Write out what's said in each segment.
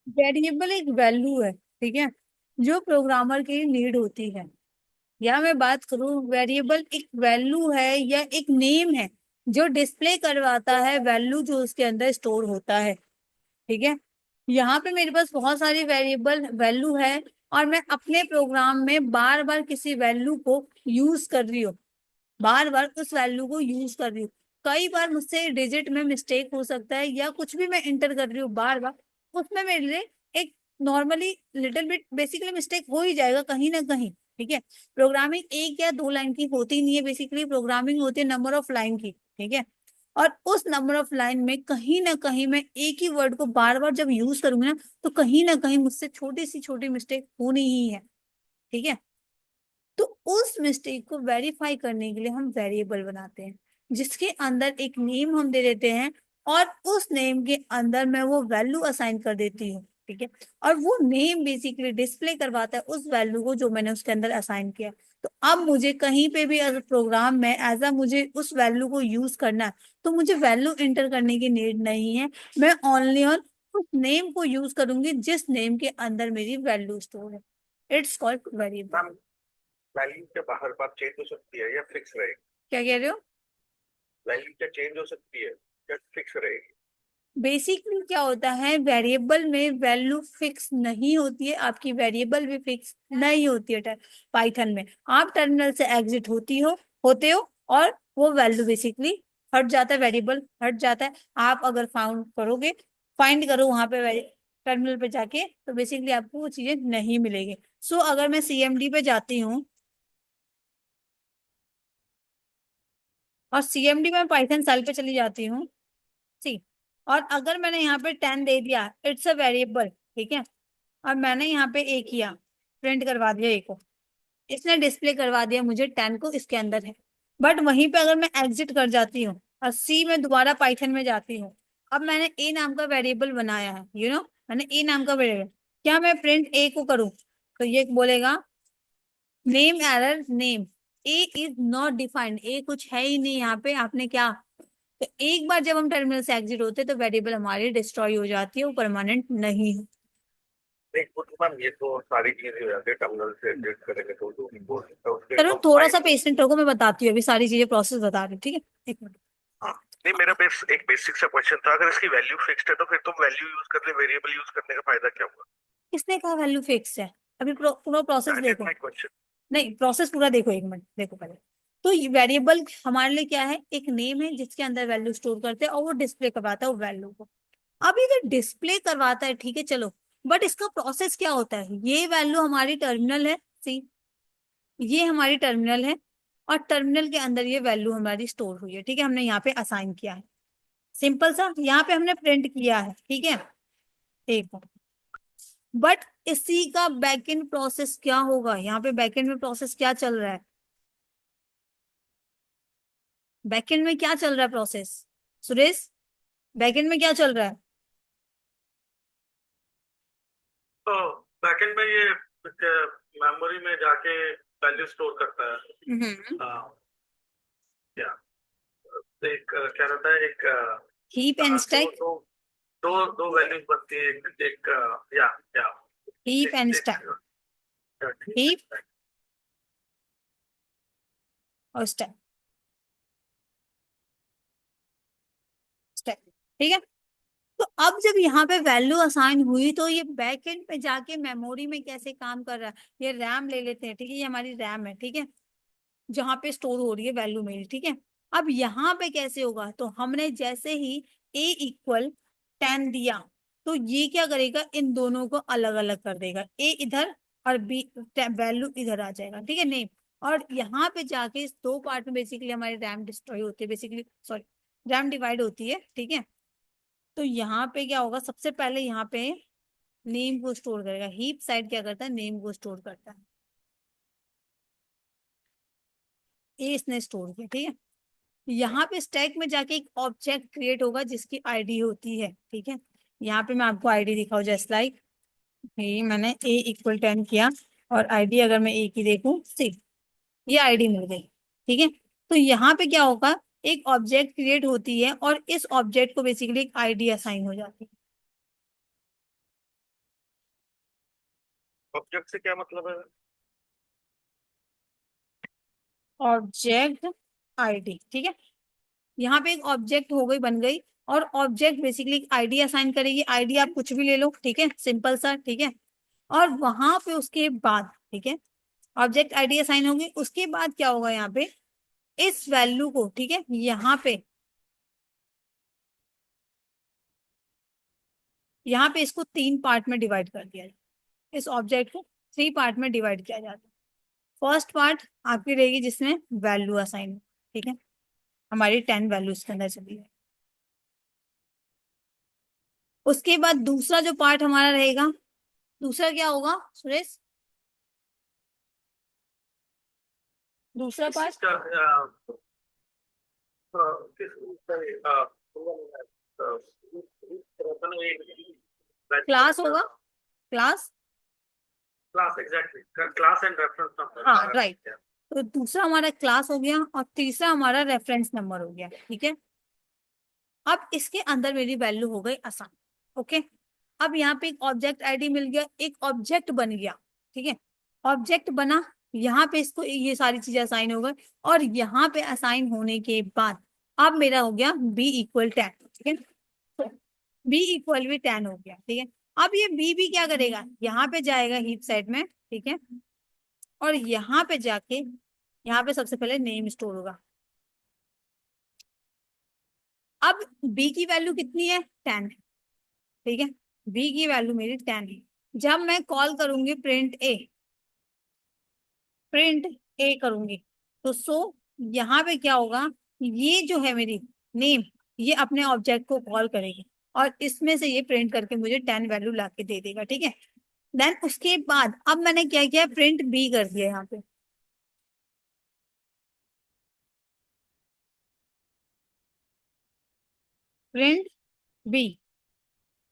Variable एक value है, ठीक है, जो प्रोग्रामर की नीड होती है। या मैं बात करूं, वेरिएबल एक वैल्यू है या एक नेम है जो डिस्प्ले करवाता है वैल्यू जो उसके अंदर स्टोर होता है। ठीक है, यहाँ पे मेरे पास बहुत सारी वेरिएबल वैल्यू है और मैं अपने प्रोग्राम में बार बार किसी वैल्यू को यूज कर रही हूँ, बार बार उस वैल्यू को यूज कर रही हूँ। कई बार मुझसे डिजिट में मिस्टेक हो सकता है या कुछ भी मैं इंटर कर रही हूँ बार बार, उसमें मेरे लिए एक normally little bit basically mistake हो ही जाएगा कहीं ना कहीं। ठीक है, प्रोग्रामिंग एक या दो लाइन की होती नहीं है, बेसिकली प्रोग्रामिंग होती है नंबर ऑफ लाइन की। ठीक है, और उस नंबर ऑफ लाइन में कहीं ना कहीं मैं एक ही वर्ड को बार बार जब यूज करूंगी ना, तो कहीं ना कहीं मुझसे छोटी सी छोटी मिस्टेक होनी ही है। ठीक है, तो उस मिस्टेक को वेरीफाई करने के लिए हम वेरिएबल बनाते हैं, जिसके अंदर एक नेम हम दे देते हैं और उस नेम के अंदर मैं वो वैल्यू असाइन कर देती हूँ। ठीक है, और वो नेम बेसिकली डिस्प्ले करवाता है उस वैल्यू को जो मैंने उसके अंदर असाइन किया। तो अब मुझे कहीं पे भी अगर प्रोग्राम में एज अ मुझे उस वैल्यू को यूज करना है, तो मुझे वैल्यू एंटर करने की नीड नहीं है। मैं ओनली ऑन उस नेम को यूज करूंगी जिस नेम के अंदर मेरी वैल्यू स्टोर है। It's called variable. वैल्यू के बाहर बात चेंज हो सकती है या फिक्स रहेगी? क्या कह रहे हो? वैल्यू क्या चेंज हो सकती है या फिक्स रहेगी? बेसिकली क्या होता है, वेरिएबल में वैल्यू फिक्स नहीं होती है, आपकी वेरिएबल भी फिक्स नहीं होती है। पाइथन में आप टर्मिनल से एग्जिट होते हो और वो वैल्यू बेसिकली हट जाता है, वेरिएबल हट जाता है। आप अगर फाइंड करो वहां पे टर्मिनल पे जाके, तो बेसिकली आपको वो चीजें नहीं मिलेगी। सो अगर मैं सीएमडी पे जाती हूँ और सीएमडी में पाइथन सेल पे चली जाती हूँ, सी, और अगर मैंने यहाँ पे 10 दे दिया, इट्स अ वेरिएबल। ठीक है, और मैंने यहाँ पे ए किया, प्रिंट करवा दिया ए को, इसने डिस्प्ले करवा दिया मुझे 10 को इसके अंदर है। बट वहीं पे अगर मैं एग्जिट कर जाती हूँ और सी में दोबारा पाइथन में जाती हूँ, अब मैंने ए नाम का वेरिएबल बनाया है, मैंने ए नाम का वेरिएबल, क्या मैं प्रिंट ए को करूँ, तो ये बोलेगा name error name, A is not defined, A कुछ है ही नहीं यहाँ पे, आपने क्या। तो एक बार जब हम टर्मिनल से एग्जिट होते हैं तो वेरिएबल हमारी डिस्ट्रॉय हो जाती है, वो परमानेंट नहीं है। नहीं वो तो मैम, ये तो सारी चीजें हो जाती है टर्मिनल से एग्जिट करेंगे तो उसके चलो तो थोड़ा सा फाइन। पेशेंट रहो, मैं बताती हूँ अभी सारी चीजें प्रोसेस बता रही हूँ। ठीक है, एक मिनट। हाँ। नहीं, मेरा एक बेसिक सा क्वेश्चन था, अगर इसकी वैल्यू फिक्स्ड है तो फिर तुम वैल्यू यूज कर ले, वेरिएबल यूज करने का फायदा क्या हुआ? किसने कहा वैल्यू फिक्स है? अभी पूरा प्रोसेस दैट इज देखो। My question. नहीं, प्रोसेस पूरा देखो, एक मिनट देखो पहले। तो ये वेरिएबल हमारे लिए क्या है, एक नेम है जिसके अंदर वैल्यू स्टोर करते हैं और वो डिस्प्ले करवाता है वो वैल्यू को। अब ये जो डिस्प्ले करवाता है, ठीक है चलो, बट इसका प्रोसेस क्या होता है, ये वैल्यू हमारी टर्मिनल है, सी, ये हमारी टर्मिनल है, और टर्मिनल के अंदर ये वैल्यू हमारी स्टोर हुई है। ठीक है, हमने यहाँ पे असाइन किया है, सिंपल सा, यहाँ पे हमने प्रिंट किया है। ठीक है, एक, बट इसी का बैकएंड प्रोसेस क्या होगा, यहाँ पे बैकएंड में प्रोसेस क्या चल रहा है, बैकएंड में क्या चल रहा है प्रोसेस, सुरेश, बैकएंड में क्या चल रहा है? तो बैकएंड में ये मेमोरी में जाके वैल्यू स्टोर करता है। हम्म। हाँ, क्या तो एक क्या रहता है, एक हीप एंड दो स्टैक। दो दो दो वैल्यूज बनती है, एक एक या हीप एंड एक स्टैक। एक हीप और स्टैक, स्टैक। ठीक है, तो अब जब यहाँ पे वैल्यू असाइन हुई तो ये बैकएंड पे जाके मेमोरी में कैसे काम कर रहा है, ये रैम ले लेते हैं। ठीक है, ये हमारी रैम है, ठीक है, जहां पे स्टोर हो रही है वैल्यू मेरी। ठीक है, अब यहाँ पे कैसे होगा, तो हमने जैसे ही a इक्वल 10 दिया, तो ये क्या करेगा, इन दोनों को अलग अलग कर देगा, a इधर और b वैल्यू इधर आ जाएगा। ठीक है, नेम, और यहाँ पे जाके इस दो पार्ट में बेसिकली हमारी रैम डिस्ट्रॉय होती है, बेसिकली सॉरी, रैम डिवाइड होती है। ठीक है, तो यहाँ पे क्या होगा, सबसे पहले यहाँ पे नेम को स्टोर करेगा, हीप साइड क्या करता है, नेम को स्टोर करता है, ए इसने स्टोर किया। ठीक है, यहाँ पे स्टैक में जाके एक ऑब्जेक्ट क्रिएट होगा जिसकी आईडी होती है। ठीक है, यहाँ पे मैं आपको आईडी दिखाऊं, जस्ट लाइक मैंने ए इक्वल 10 किया और आईडी अगर मैं ए की देखूं, सी, ये आईडी मिल गई। ठीक है, तो यहाँ पे क्या होगा, एक ऑब्जेक्ट क्रिएट होती है और इस ऑब्जेक्ट को बेसिकली एक आईडी असाइन हो जाती है। ऑब्जेक्ट से क्या मतलब है? ऑब्जेक्ट आईडी, ठीक है। यहाँ पे एक ऑब्जेक्ट हो गई, बन गई। और ऑब्जेक्ट बेसिकली आईडी असाइन करेगी। आईडी आप कुछ भी ले लो, ठीक है, सिंपल सा, ठीक है। और वहां पे उसके बाद, ठीक है, ऑब्जेक्ट आईडी असाइन होगी। उसके बाद क्या होगा यहाँ पे, इस वैल्यू को, ठीक है, यहाँ पे इसको 3 पार्ट में डिवाइड कर दिया जाए। इस ऑब्जेक्ट को 3 पार्ट में डिवाइड किया जाता है। फर्स्ट पार्ट आपकी रहेगी जिसमें वैल्यू असाइन, ठीक है, हमारी 10 वैल्यू इसके अंदर चली है। उसके बाद दूसरा जो पार्ट हमारा रहेगा, दूसरा क्या होगा सुरेश, दूसरा इस चीज पार्ट का क्लास होगा। Class, class, exactly, class and reference number. हाँ राइट। तो दूसरा हमारा क्लास हो गया और तीसरा हमारा रेफरेंस नंबर हो गया, ठीक है। अब इसके अंदर मेरी वैल्यू हो गई आसान। ओके। अब यहाँ पे एक ऑब्जेक्ट आईडी मिल गया, एक ऑब्जेक्ट बन गया, ठीक है। ऑब्जेक्ट बना, यहाँ पे इसको ये सारी चीजें असाइन हो गई। और यहाँ पे असाइन होने के बाद अब मेरा हो गया b = 10, ठीक है। बी इक्वल भी 10 हो गया, ठीक है। अब ये बी भी क्या करेगा, यहाँ पे जाएगा हीप साइड में, ठीक है। और यहाँ पे जाके, यहाँ पे सबसे पहले नेम स्टोर होगा। अब बी की वैल्यू कितनी है, 10 है, ठीक है। बी की वैल्यू मेरी 10 है। जब मैं कॉल करूंगी प्रिंट ए करूंगी, तो यहाँ पे क्या होगा, ये जो है मेरी नेम, ये अपने ऑब्जेक्ट को कॉल करेगी। और इसमें से ये प्रिंट करके मुझे 10 वैल्यू ला के दे देगा, ठीक है। देन उसके बाद अब मैंने क्या किया, प्रिंट बी कर दिया यहाँ पे। प्रिंट बी,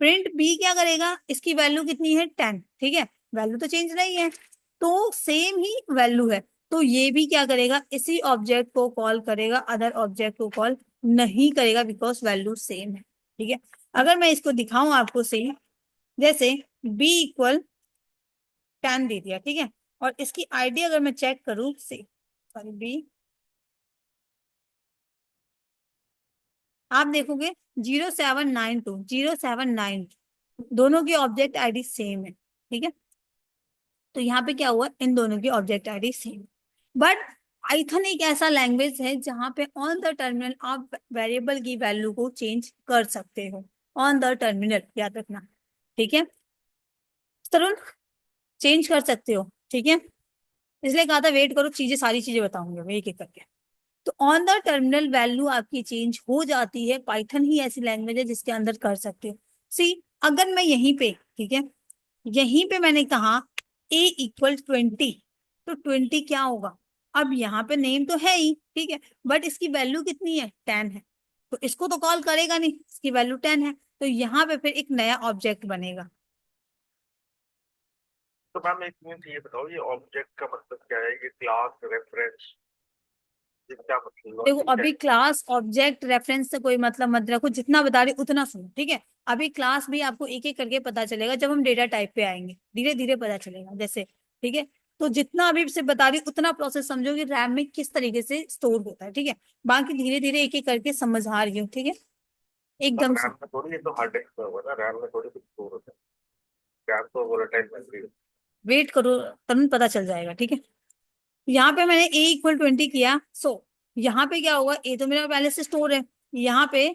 प्रिंट बी क्या करेगा, इसकी वैल्यू कितनी है, 10, ठीक है। वैल्यू तो चेंज नहीं है, तो सेम ही वैल्यू है। तो ये भी क्या करेगा, इसी ऑब्जेक्ट को कॉल करेगा, अदर ऑब्जेक्ट को कॉल नहीं करेगा, बिकॉज वैल्यू सेम है, ठीक है। अगर मैं इसको दिखाऊं आपको सही, जैसे b = 10 दे दिया, ठीक है। और इसकी आईडी अगर मैं चेक करूं से, सॉरी बी, आप देखोगे 0792 दोनों की ऑब्जेक्ट आईडी सेम है, ठीक है। तो यहाँ पे क्या हुआ, इन दोनों की object ID same. But Python एक ऐसा लैंग्वेज है जहां पे ऑन द टर्मिनल आप वेरिएबल की वैल्यू को चेंज कर सकते हो। ऑन द टर्मिनल याद रखना, ठीक है तरुण, चेंज कर सकते हो, ठीक है। इसलिए कहा था वेट करो, सारी चीजें बताऊंगे एक एक करके। तो ऑन द टर्मिनल वैल्यू आपकी चेंज हो जाती है। पाइथन ही ऐसी लैंग्वेज है जिसके अंदर कर सकते हो। सी, अगर मैं यहीं पे, ठीक है, यहीं पे मैंने कहा a = 20, तो 20 क्या होगा, अब यहाँ पे नेम तो है ही, ठीक है, बट इसकी वैल्यू कितनी है, 10 है। तो इसको तो कॉल करेगा नहीं, इसकी वैल्यू 10 है। तो यहाँ पे फिर एक नया ऑब्जेक्ट बनेगा। तो मैम एक मिनट ये बताओ, ये ऑब्जेक्ट का मतलब क्या है? ये क्लास, रेफरेंस, ये क्या मतलब, देखो लॉजिक क्या अभी है? क्लास ऑब्जेक्ट रेफरेंस से कोई मतलब मत रखो, जितना बता रही उतना सुनो, ठीक है। अभी क्लास भी आपको एक एक करके पता चलेगा, जब हम डेटा टाइप पे आएंगे धीरे धीरे पता चलेगा, जैसे, ठीक है। तो जितना अभी से बता रही उतना प्रोसेस समझो कि रैम में किस तरीके से स्टोर होता है, ठीक है। बाकी धीरे धीरे एक एक करके समझा रही हूँ, ठीक है, अब एकदम से। रैम में थोड़ी, ये तो हार्ड डिस्क में होगा ना, रैम में थोड़ी कुछ स्टोर होता है। रैम तो वोलेटाइल मेमोरी। वेट करो, तुरंत पता चल जाएगा, ठीक है। यहाँ पे मैंने a = 20 किया, यहाँ पे क्या होगा, ए तो मेरा पहले से स्टोर है। यहाँ पे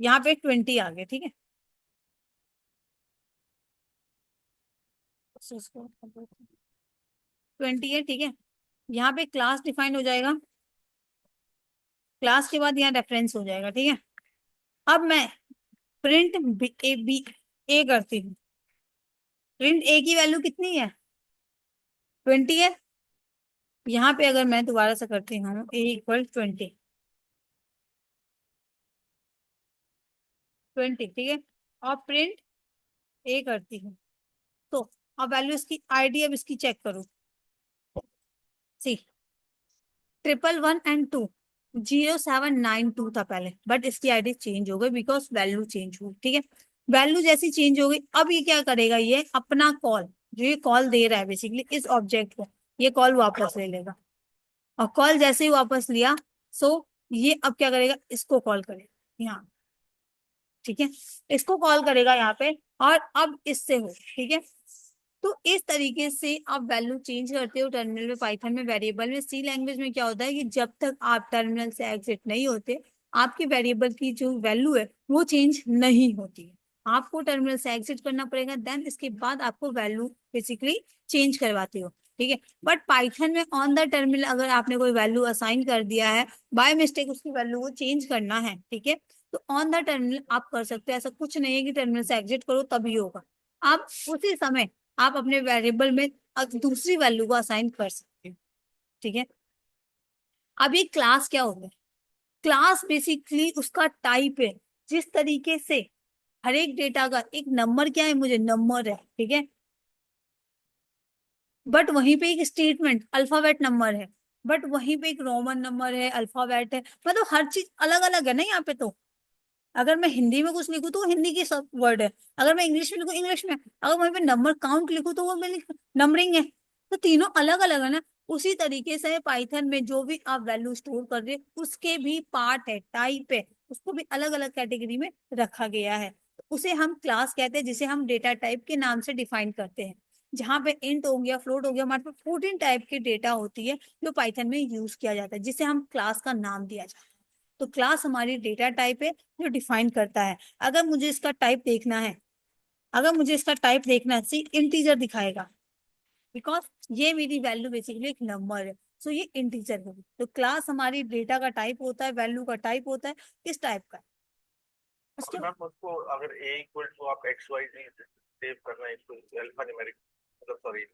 20 आ गया, ठीक है। 20 है, ठीक है। यहाँ पे क्लास डिफाइन हो जाएगा। क्लास के बाद यहाँ रेफरेंस हो जाएगा, ठीक है। अब मैं प्रिंट ए करती हूँ। प्रिंट ए की वैल्यू कितनी है, 20 है। यहाँ पे अगर मैं दोबारा से करती हूँ a = 20, 20, ठीक है। और प्रिंट ए करती हूँ, तो अब वैल्यू इसकी आईडी, अब इसकी चेक करो। सी, 111 और 2, 0792 था पहले, बट इसकी आईडी चेंज हो गई बिकॉज वैल्यू चेंज हुई, ठीक है। वैल्यू जैसी चेंज हो गई, अब ये क्या करेगा, ये अपना कॉल, जो ये कॉल दे रहा है बेसिकली इस ऑब्जेक्ट को, ये कॉल वापस ले लेगा। और कॉल जैसे ही वापस लिया, सो ये अब क्या करेगा, इसको कॉल करेगा यहाँ, ठीक है, इसको कॉल करेगा यहाँ पे, और अब इससे हो, ठीक है। तो इस तरीके से आप वैल्यू चेंज करते हो टर्मिनल में, पाइथन में, वेरिएबल में। सी लैंग्वेज में क्या होता है कि जब तक आप टर्मिनल से एग्जिट नहीं होते, आपकी वेरिएबल की जो वैल्यू है वो चेंज नहीं होती है। आपको टर्मिनल से एग्जिट करना पड़ेगा, देन इसके बाद आपको वैल्यू बेसिकली चेंज करवाते हो, ठीक है। बट पाइथन में ऑन द टर्मिनल अगर आपने कोई वैल्यू असाइन कर दिया है, बाय मिस्टेक उसकी वैल्यू को चेंज करना है, ठीक है, तो ऑन द टर्मिनल आप कर सकते हो। ऐसा कुछ नहीं है कि टर्मिनल से एग्जिट करो तभी होगा, आप उसी समय आप अपने वेरिएबल में दूसरी वैल्यू को असाइन कर सकते हो, ठीक है। अब ये क्लास क्या होता है, क्लास बेसिकली उसका टाइप है। जिस तरीके से हर एक डेटा का एक नंबर, क्या है, मुझे नंबर है, ठीक है, बट वहीं पे एक स्टेटमेंट अल्फाबेट नंबर है, बट वहीं पे एक रोमन नंबर है, अल्फाबेट है, मतलब हर चीज अलग अलग है ना यहाँ पे। तो अगर मैं हिंदी में कुछ लिखूं तो वो हिंदी की सब वर्ड है, अगर मैं इंग्लिश में लिखूं इंग्लिश में, अगर वहीं पे नंबर काउंट लिखूं तो वो मेरी नंबरिंग है। तो तीनों अलग अलग है ना। उसी तरीके से पाइथन में जो भी आप वैल्यू स्टोर कर रहे हैं उसके भी पार्ट है, टाइप है, उसको भी अलग अलग कैटेगरी में रखा गया है। तो उसे हम क्लास कहते हैं, जिसे हम डेटा टाइप के नाम से डिफाइन करते हैं। जहाँ पे इंट हो गया, फ्लोट हो गया, हमारे पास 14 टाइप की डेटा होती है जो पाइथन में यूज किया जाता है, जिसे हम क्लास का नाम दिया जाता है। तो क्लास हमारी डेटा टाइप है जो डिफाइन करता है। अगर मुझे इसका टाइप देखना है, अगर मुझे इसका टाइप देखना है, सी इंटीजर दिखाएगा, बिकॉज ये मेरी वैल्यू बेसिकली एक नंबर है, सो ये इंटीजर होगी। तो क्लास हमारी डेटा का टाइप होता है, वैल्यू का टाइप होता है, किस टाइप का है उसके। मैम उसको अगर ए इक्वल टू आप एक्स वाई जी सेव करना है इसको अल्फा न्यूमेरिक, मतलब सॉरी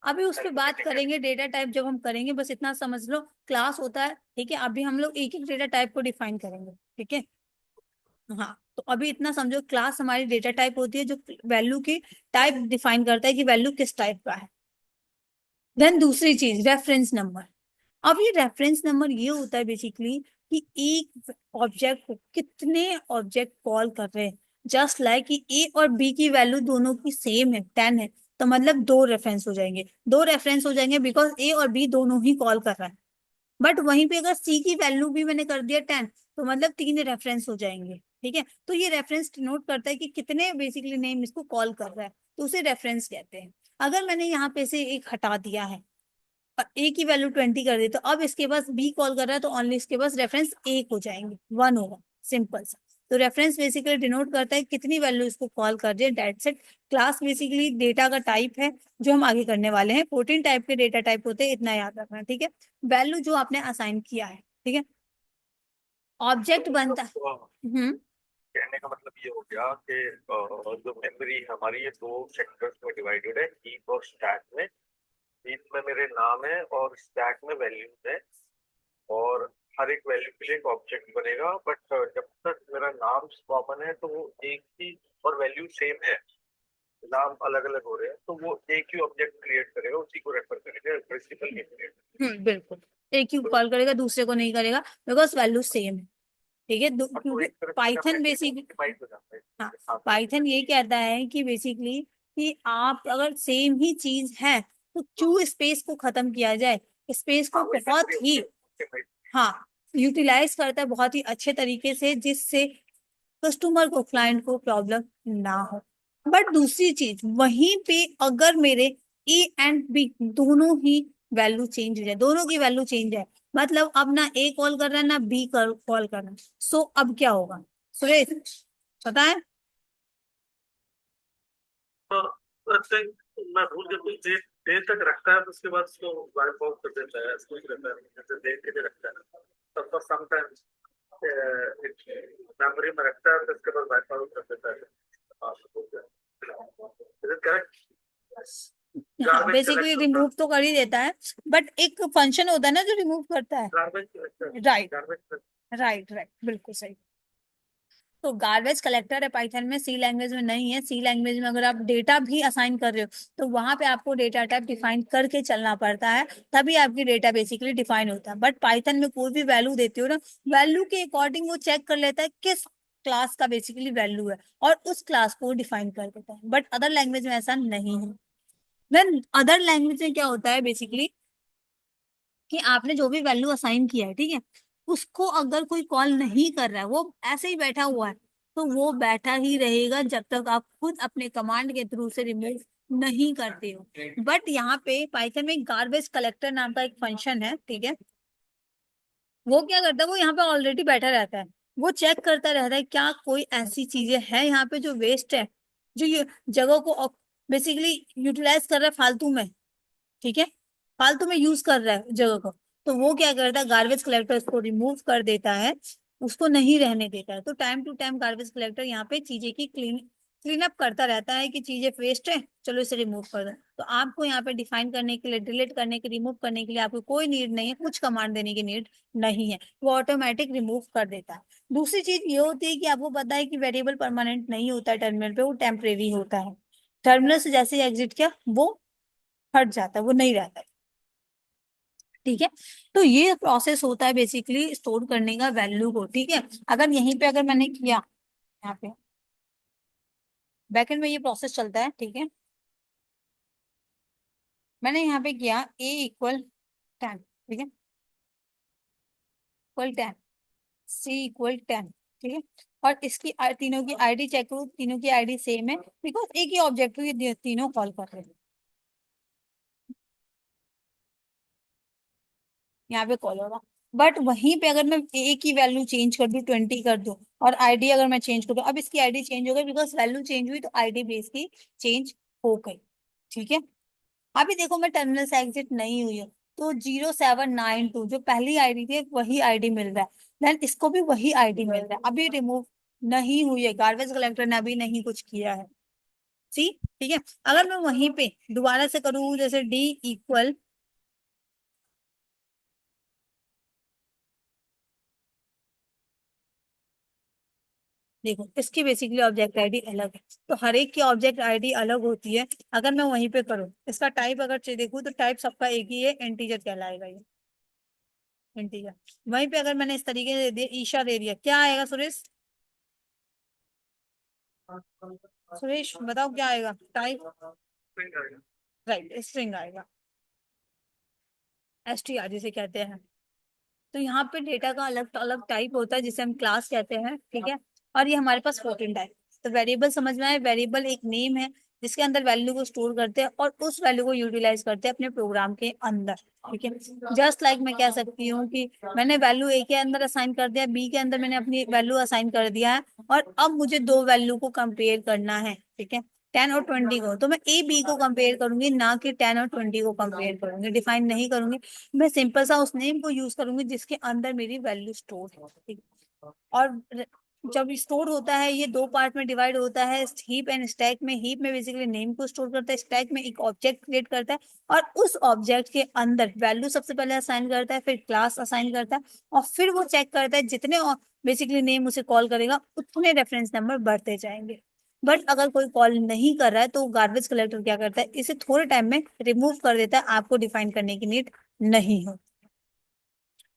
अभी उस पर बात अरिथमेटिक है। करेंगे, डेटा टाइप जब हम करेंगे, बस इतना समझ लो क्लास होता है, ठीक है। अभी हम लोग एक एक डेटा टाइप को डिफाइन करेंगे, ठीक है। हाँ, तो अभी इतना समझो, क्लास हमारी डेटा टाइप होती है जो वैल्यू की टाइप डिफाइन करता है कि वैल्यू किस टाइप का है। देन दूसरी चीज रेफरेंस नंबर। अब ये रेफरेंस नंबर ये होता है बेसिकली कि एक ऑब्जेक्ट को कितने ऑब्जेक्ट कॉल कर रहे हैं। जस्ट लाइक कि ए और बी की वैल्यू दोनों की सेम है, 10 है, तो मतलब दो रेफरेंस हो जाएंगे, दो रेफरेंस हो जाएंगे, बिकॉज ए और बी दोनों ही कॉल कर रहा है। बट वहीं पे अगर सी की वैल्यू भी मैंने कर दिया 10, तो मतलब तीन रेफरेंस हो जाएंगे, ठीक है। तो ये रेफरेंस डिनोट करता है कि कितने बेसिकली नेम इसको कॉल कर रहा है, तो उसे रेफरेंस कहते हैं। अगर मैंने यहाँ पे से एक हटा दिया है और ए की वैल्यू 20 कर दी, तो अब इसके पास बी कॉल कर रहा है, तो ओनली इसके पास रेफरेंस एक हो जाएंगे, वन होगा, सिंपल सा। तो रेफरेंस बेसिकली डिनोट करता है कितनी वैल्यू इसको कॉल कर रही है, that's it. Class basically data का टाइप है जो हम आगे करने वाले हैं। 14 टाइप के डेटा टाइप होते हैं, इतना याद रखना, ठीक है। वैल्यू जो आपने असाइन किया है, ठीक है, ऑब्जेक्ट बनता है। तो हम्म। कहने का मतलब ये हो गया कि जो मेमोरी हमारी ये दो सेक्टर्स में डिवाइडेड है, हीप और स्टैक में। हीप में मेरे नाम है और स्टैक में वैल्यूज है, और हर एक वैल्यू के लिए एक ऑब्जेक्ट बनेगा। बट जब तक मेरा नाम कॉमन है तो वो एक ही, और वैल्यू सेम है, नाम अलग अलग हो रहे हैं, तो वो एक ही ऑब्जेक्ट क्रिएट करेगा, उसी को रेफर करेगा, प्रिंसिपल नहीं क्रिएट बिल्कुल। एक ही करेगा। कॉल करेगा, दूसरे को नहीं करेगा, बिकॉज वैल्यू सेम है, ठीक है। तो क्योंकि एक तरह से पाइथन बेसिक, ऑप्टिमाइज हो जाता है। हाँ, हाँ पाइथन ये कहता है कि बेसिकली कि आप अगर सेम ही चीज है तो क्यों स्पेस को खत्म किया जाए। स्पेस को हाँ, वही बहुत ही, मेमोरी। हाँ, यूटिलाइज करता है बहुत ही अच्छे तरीके से, जिससे कस्टमर को, क्लाइंट को प्रॉब्लम ना हो। बट दूसरी चीज, वहीं पे अगर मेरे ए एंड बी दोनों ही वैल्यू चेंज हो जाए, दोनों की वैल्यू चेंज है, मतलब अब ना ए कॉल कर रहा है ना बी कॉल कर रहा है, सो अब क्या होगा सुरेश, पता है। तो अच्छा, मैं भूल गया कुछ देर देर तक रखता है, तो उसके बाद उसको वाइप आउट कर देता है, ऐसा कुछ रहता है, जैसे देख के भी रखता है। तब तो समटाइम्स मेमोरी में रखता है, तो उसके बाद वाइप आउट कर देता है। करेक्ट। हाँ, गार्बेज बेसिकली कलेक्टर। रिमूव तो कर ही देता है, बट एक फंक्शन होता है ना जो रिमूव करता है। Garbage collector. Right, garbage. Right, right, बिल्कुल सही। तो गार्बेज कलेक्टर है पाइथन में, सी लैंग्वेज में नहीं है। सी लैंग्वेज में अगर आप डेटा भी असाइन कर रहे हो, तो वहां पे आपको डेटा टाइप डिफाइन करके चलना पड़ता है, तभी आपकी डेटा बेसिकली डिफाइन होता है। बट पाइथन में कोई भी वैल्यू देते हो ना, वैल्यू के अकॉर्डिंग वो चेक कर लेता है किस क्लास का बेसिकली वैल्यू है और उस क्लास को डिफाइन कर देता है, बट अदर लैंग्वेज में ऐसा नहीं है। देन अदर लैंग्वेज में क्या होता है बेसिकली कि आपने जो भी वैल्यू असाइन किया है, ठीक है, उसको अगर कोई कॉल नहीं कर रहा है, वो ऐसे ही बैठा हुआ है, तो वो बैठा ही रहेगा जब तक आप खुद अपने कमांड के थ्रू से रिमूव नहीं करते हो। बट यहाँ पे पाइथन में गार्बेज कलेक्टर नाम का एक फंक्शन है, ठीक है, वो क्या करता है, वो यहाँ पे ऑलरेडी बैठा रहता है, वो चेक करता रहता है क्या कोई ऐसी चीजें हैं यहाँ पे जो वेस्ट है, जो ये जगह को बेसिकली यूटिलाइज कर रहा है फालतू में, ठीक है, फालतू में यूज कर रहा है जगह को। तो वो क्या करता है, गार्बेज कलेक्टर उसको रिमूव कर देता है, उसको नहीं रहने देता है। तो time to time garbage collector यहाँ पे चीजें की क्लीन अप करता रहता है कि चीजें वेस्ट है, चलो इसे रिमूव कर दो। तो आपको यहाँ पे डिफाइन करने के लिए, डिलीट करने के, रिमूव करने के लिए आपको कोई नीड नहीं है, कुछ कमांड देने की नीड नहीं है, वो ऑटोमेटिक रिमूव कर देता है। दूसरी चीज ये होती है कि आपको पता है कि वेरिएबल परमानेंट नहीं होता है टर्मिनल पे, वो टेम्परेरी होता है। टर्मिनल से जैसे एग्जिट किया वो हट जाता है, वो नहीं रहता है, ठीक है। तो ये प्रोसेस होता है बेसिकली स्टोर करने का वैल्यू को, ठीक है। अगर यहीं पे अगर मैंने किया, यहाँ पे बैकएंड में ये प्रोसेस चलता है, ठीक है, मैंने यहाँ पे किया a इक्वल 10, ठीक है, इक्वल 10, c इक्वल 10, ठीक है, और इसकी तीनों की आईडी चेक करूँ, तीनों की आईडी सेम है, बिकॉज एक ही ऑब्जेक्ट को ये तीनों कॉल कर रहे हैं, यहाँ पे कॉल होगा। बट वहीं पे अगर मैं ए की वैल्यू चेंज कर दूं, 20 कर दूं, और आईडी अगर मैं चेंज कर दूं, अब इसकी आईडी चेंज हो गई, बिकॉज वैल्यू चेंज हुई तो आईडी बेस की चेंज हो गई, ठीक है। अभी देखो मैं टर्मिनल से एग्जिट नहीं हुई हूँ, तो 0792 जो पहली आईडी थी वही आईडी मिल रहा है, देन इसको भी वही आईडी मिल रहा है, अभी रिमूव नहीं हुई है, गार्बेज कलेक्टर ने अभी नहीं कुछ किया है, सी, ठीक है। अगर मैं वहीं पे दोबारा से करूँ, जैसे डी इक्वल, देखो इसकी बेसिकली ऑब्जेक्ट आईडी अलग है, तो हर एक की ऑब्जेक्ट आईडी अलग होती है। अगर मैं वहीं पे करूँ, इसका टाइप अगर देखूँ तो टाइप सबका एक ही है, इंटीजर कहलाएगा ये, इंटीजर। वहीं पे अगर मैंने इस तरीके से दे ईशा दे दिया, क्या आएगा सुरेश? सुरेश बताओ क्या आएगा टाइप? राइट, स्ट्रिंग आएगा, एसटीआर जिसे कहते हैं। तो यहाँ पे डेटा का अलग अलग टाइप होता है जिसे हम क्लास कहते हैं, ठीक है। और ये हमारे पास 14 टाइप। तो वेरिएबल समझ में आए, वेरिएबल एक नेम है जिसके अंदर वैल्यू को स्टोर करते हैं और उस वैल्यू को यूटिलाइज करते हैं अपने प्रोग्राम के अंदर, ठीक है। जस्ट लाइक मैं कह सकती हूँ कि मैंने वैल्यू ए के अंदर असाइन कर दिया, बी के अंदर मैंने अपनी वैल्यू असाइन कर दिया है, और अब मुझे दो वैल्यू को कंपेयर करना है, ठीक है, 10 और 20 को। तो मैं ए बी को कंपेयर करूंगी, ना कि 10 और 20 को कंपेयर करूंगी, डिफाइन नहीं करूंगी। मैं सिंपल सा उस नेम को यूज करूंगी जिसके अंदर मेरी वैल्यू स्टोर है, ठीक है? और जब स्टोर होता है, ये दो पार्ट में डिवाइड होता है, हीप एंड स्टैक में। हीप में बेसिकली नेम को स्टोर करता है, स्टैक में एक ऑब्जेक्ट क्रिएट करता है, और उस ऑब्जेक्ट के अंदर वैल्यू सबसे पहले असाइन करता है, फिर क्लास असाइन करता है, और फिर वो चेक करता है जितने बेसिकली नेम उसे कॉल करेगा उतने रेफरेंस नंबर बढ़ते जाएंगे। बट अगर कोई कॉल नहीं कर रहा है तो गार्बेज कलेक्टर क्या करता है, इसे थोड़े टाइम में रिमूव कर देता है, आपको डिफाइन करने की नीड नहीं हो।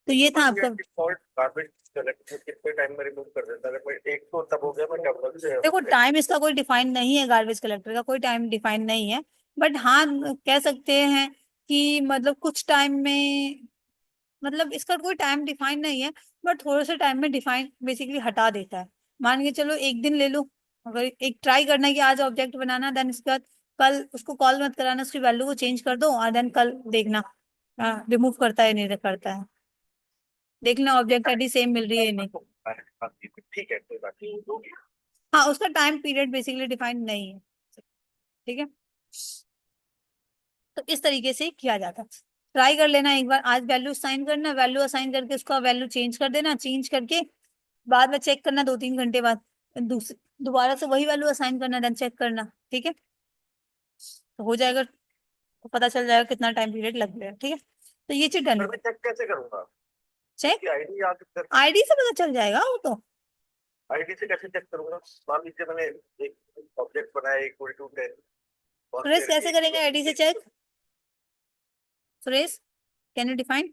तो ये था आपका। डिफॉल्ट गार्बेज कलेक्टर कितने टाइम में रिमूव कर देता है? अगर मैं एक तो तब हो गया मैं टर्मिनल से देखो टाइम इसका कोई डिफाइन नहीं है, गार्बेज कलेक्टर का कोई टाइम डिफाइन नहीं है, बट हाँ कह सकते हैं कि मतलब कुछ टाइम में, मतलब इसका कोई टाइम डिफाइन नहीं है, बट थोड़े से टाइम में डिफाइन बेसिकली हटा देता है। मान के चलो एक दिन ले लो, अगर एक ट्राई करना है कि आज ऑब्जेक्ट बनाना, देन इसके बाद कल उसको कॉल मत कराना, उसकी वैल्यू को चेंज कर दो, और देन कल देखना रिमूव करता है नहीं करता है, देख लेना ऑब्जेक्ट आईडी सेम मिल रही है नहीं। ठीक है, कोई बात नहीं होगी। हाँ उसका टाइम पीरियड बेसिकली डिफाइंड नहीं है, ठीक है। तो इस तरीके से किया जाता है। ट्राई कर लेना एक बार, आज वैल्यू असाइन करना, वैल्यू असाइन करके उसका वैल्यू चेंज कर देना, चेंज करके बाद में चेक करना 2-3 घंटे बाद, दूसरे दोबारा से वही वैल्यू असाइन करना, देन चेक करना, ठीक है। तो हो जाएगा, तो पता चल जाएगा कितना टाइम पीरियड लग गया, ठीक है। तो ये चीज डन पर है। मैं चेक कैसे करूंगा? चेक आईडी याद कर, आईडी से पता चल जाएगा वो तो। आईडी से कैसे चेक करूंगा? मान लीजिए मैंने एक ऑब्जेक्ट बनाया इक्वल टू 10 और सुरेश फिर कैसे एक, करेंगे आईडी से check? Suresh can you define?